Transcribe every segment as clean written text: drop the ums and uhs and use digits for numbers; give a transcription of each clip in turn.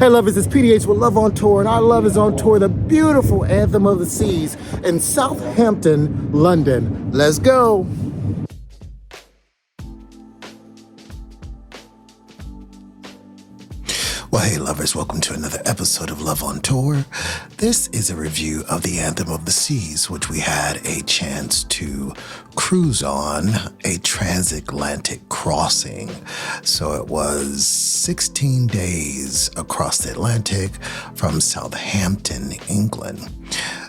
Hey lovers, it's PDH with Love on Tour, and our love is on tour, the beautiful Anthem of the Seas in Southampton, London. Let's go. Well, hey lovers, welcome to another episode of Love on Tour. This is a review of the Anthem of the Seas, which we had a chance to cruise on a transatlantic crossing. So it was 16 days across the Atlantic from Southampton, England.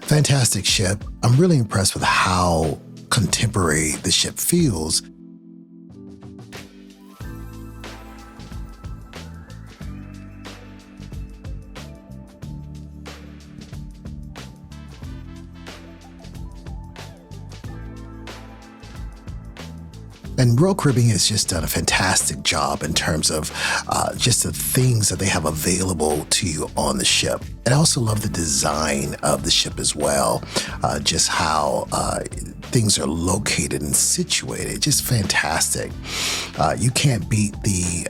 Fantastic ship. I'm really impressed with how contemporary the ship feels. And Royal Caribbean has just done a fantastic job in terms of just the things that they have available to you on the ship. And I also love the design of the ship as well, just how things are located and situated. Just fantastic. You can't beat the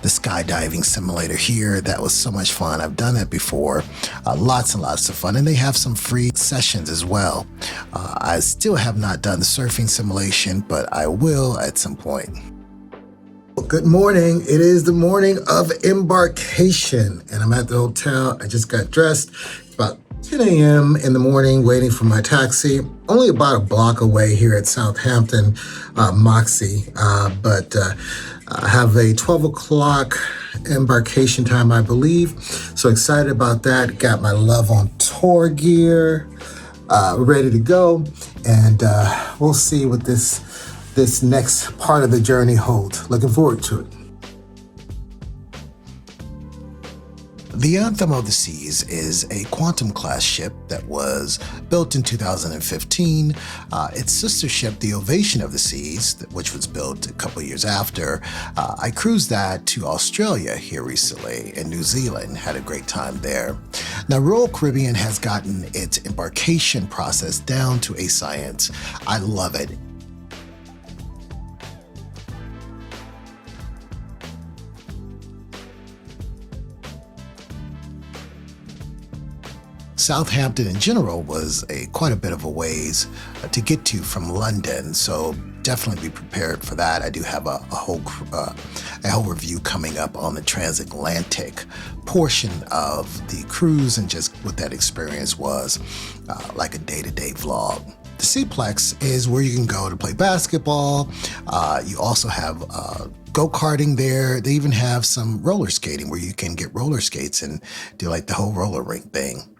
skydiving simulator here. That was so much fun. I've done that before. Lots and lots of fun. And they have some free sessions as well. I still have not done the surfing simulation, but I will at some point. Good morning. It is the morning of embarkation, and I'm at the hotel. I just got dressed. It's about 10 a.m. in the morning, waiting for my taxi. Only about a block away here at Southampton, Moxie, but I have a 12 o'clock embarkation time, I believe. So excited about that. Got my Love on Tour gear, ready to go, and we'll see what this next part of the journey holds. Looking forward to it. The Anthem of the Seas is a Quantum class ship that was built in 2015. Its sister ship, the Ovation of the Seas, which was built a couple years after, I cruised that to Australia here recently, and New Zealand. Had a great time there. Now, Royal Caribbean has gotten its embarkation process down to a science. I love it. Southampton in general was quite a bit of a ways to get to from London, so definitely be prepared for that. I do have a whole review coming up on the Transatlantic portion of the cruise and just what that experience was, like a day-to-day vlog. The Seaplex is where you can go to play basketball. You also have go-karting there. They even have some roller skating where you can get roller skates and do like the whole roller rink thing.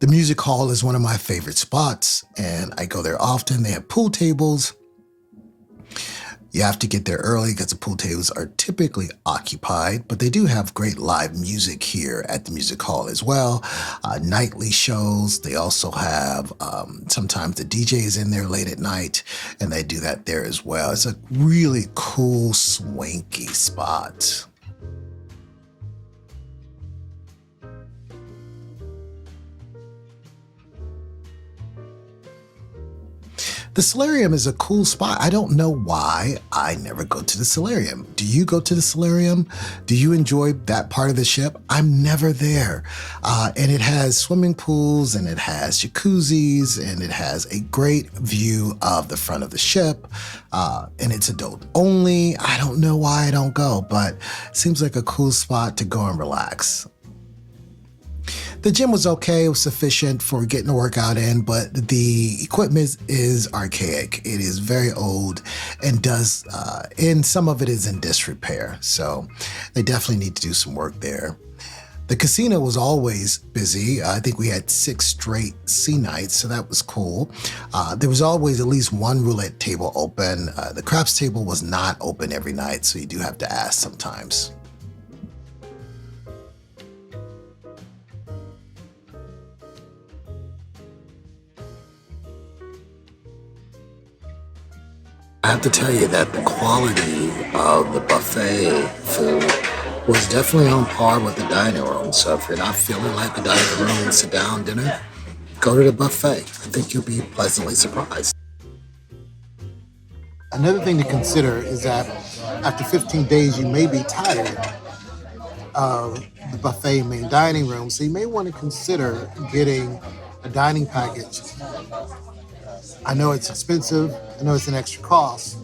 The music hall is one of my favorite spots, and I go there often. They have pool tables. You have to get there early because the pool tables are typically occupied, but they do have great live music here at the music hall as well. Nightly shows. They also have sometimes the DJ is in there late at night, and they do that there as well. It's a really cool, swanky spot. The solarium is a cool spot. I don't know why I never go to the solarium. Do you go to the solarium? Do you enjoy that part of the ship? I'm never there. And it has swimming pools, and it has jacuzzis, and it has a great view of the front of the ship. And it's adult only. I don't know why I don't go, but it seems like a cool spot to go and relax. The gym was okay. It was sufficient for getting a workout in, but the equipment is archaic. It is very old and and some of it is in disrepair. So they definitely need to do some work there. The casino was always busy. I think we had 6 straight sea nights, so that was cool. There was always at least one roulette table open. The craps table was not open every night, so you do have to ask sometimes. I have to tell you that the quality of the buffet food was definitely on par with the dining room. So if you're not feeling like the dining room and sit down dinner, go to the buffet. I think you'll be pleasantly surprised. Another thing to consider is that after 15 days, you may be tired. of the buffet main dining room. So you may want to consider getting a dining package. I know it's expensive, I know it's an extra cost,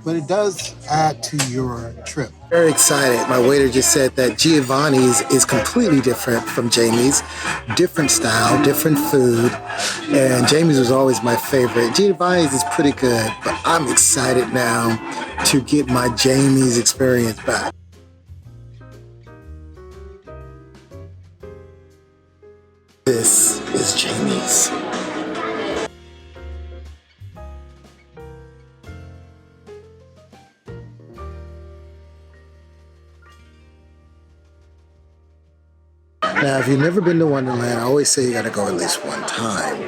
but it does add to your trip. Very excited. My waiter just said that Giovanni's is completely different from Jamie's. Different style, different food. And Jamie's was always my favorite. Giovanni's is pretty good, but I'm excited now to get my Jamie's experience back. This is Jamie's. Now, if you've never been to Wonderland, I always say you got to go at least one time.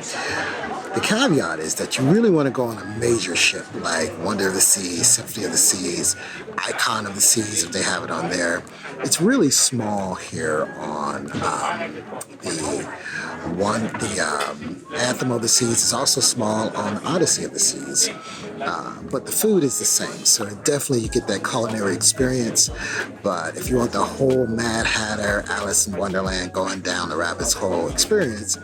The caveat is that you really want to go on a major ship like Wonder of the Seas, Symphony of the Seas, Icon of the Seas, if they have it on there. It's really small here on the Anthem of the Seas. Is also small on Odyssey of the Seas. But the food is the same, so definitely you get that culinary experience. But if you want the whole Mad Hatter, Alice in Wonderland, going down the rabbit's hole experience,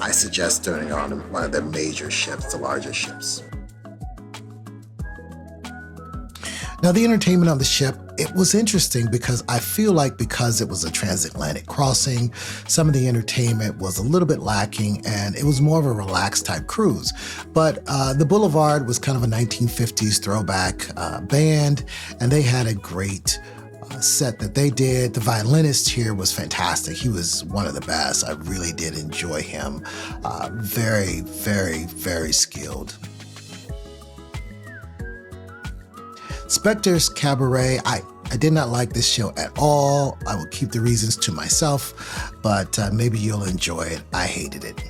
I suggest doing it on one of their major ships, the larger ships. Now, the entertainment on the ship, it was interesting because I feel like because it was a transatlantic crossing, some of the entertainment was a little bit lacking and it was more of a relaxed type cruise. But the Boulevard was kind of a 1950s throwback band, and they had a great set that they did. The violinist here was fantastic. He was one of the best. I really did enjoy him. Very, very, very skilled. Spectre's Cabaret, I did not like this show at all. I will keep the reasons to myself, but maybe you'll enjoy it. I hated it.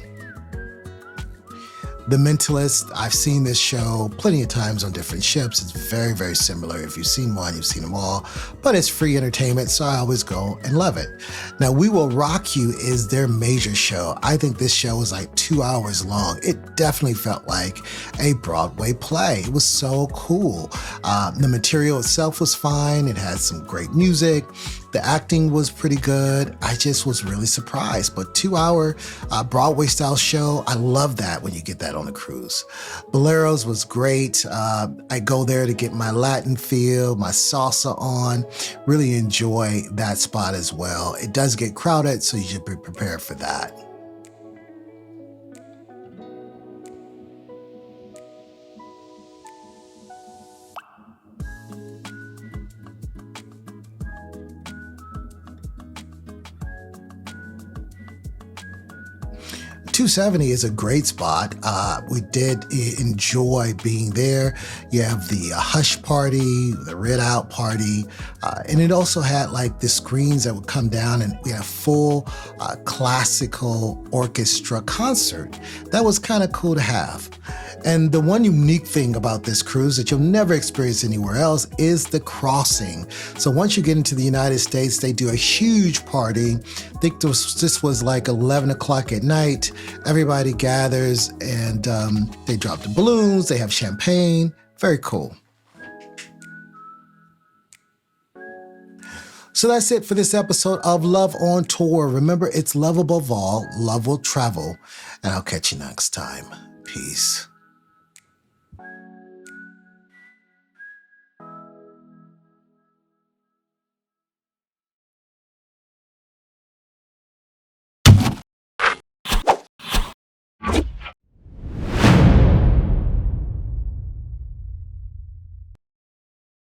The Mentalist, I've seen this show plenty of times on different ships. It's very, very similar. If you've seen one, you've seen them all, but it's free entertainment, so I always go and love it. Now, We Will Rock You is their major show. I think this show was like 2 hours long. It definitely felt like a Broadway play. It was so cool. The material itself was fine. It had some great music. The acting was pretty good. I just was really surprised. But 2 hour Broadway style show, I love that when you get that on a cruise. Boleros was great. I go there to get my Latin feel, my salsa on. Really enjoy that spot as well. It does get crowded, so you should be prepared for that. 270 is a great spot. We did enjoy being there. You have the Hush Party, the Red Out Party, and it also had like the screens that would come down, and we had a full classical orchestra concert. That was kind of cool to have. And the one unique thing about this cruise that you'll never experience anywhere else is the crossing. So once you get into the United States, they do a huge party. I think this was like 11 o'clock at night. Everybody gathers and they drop the balloons, they have champagne. Very cool. So that's it for this episode of Love on Tour. Remember, it's love above all, love will travel, and I'll catch you next time. Peace.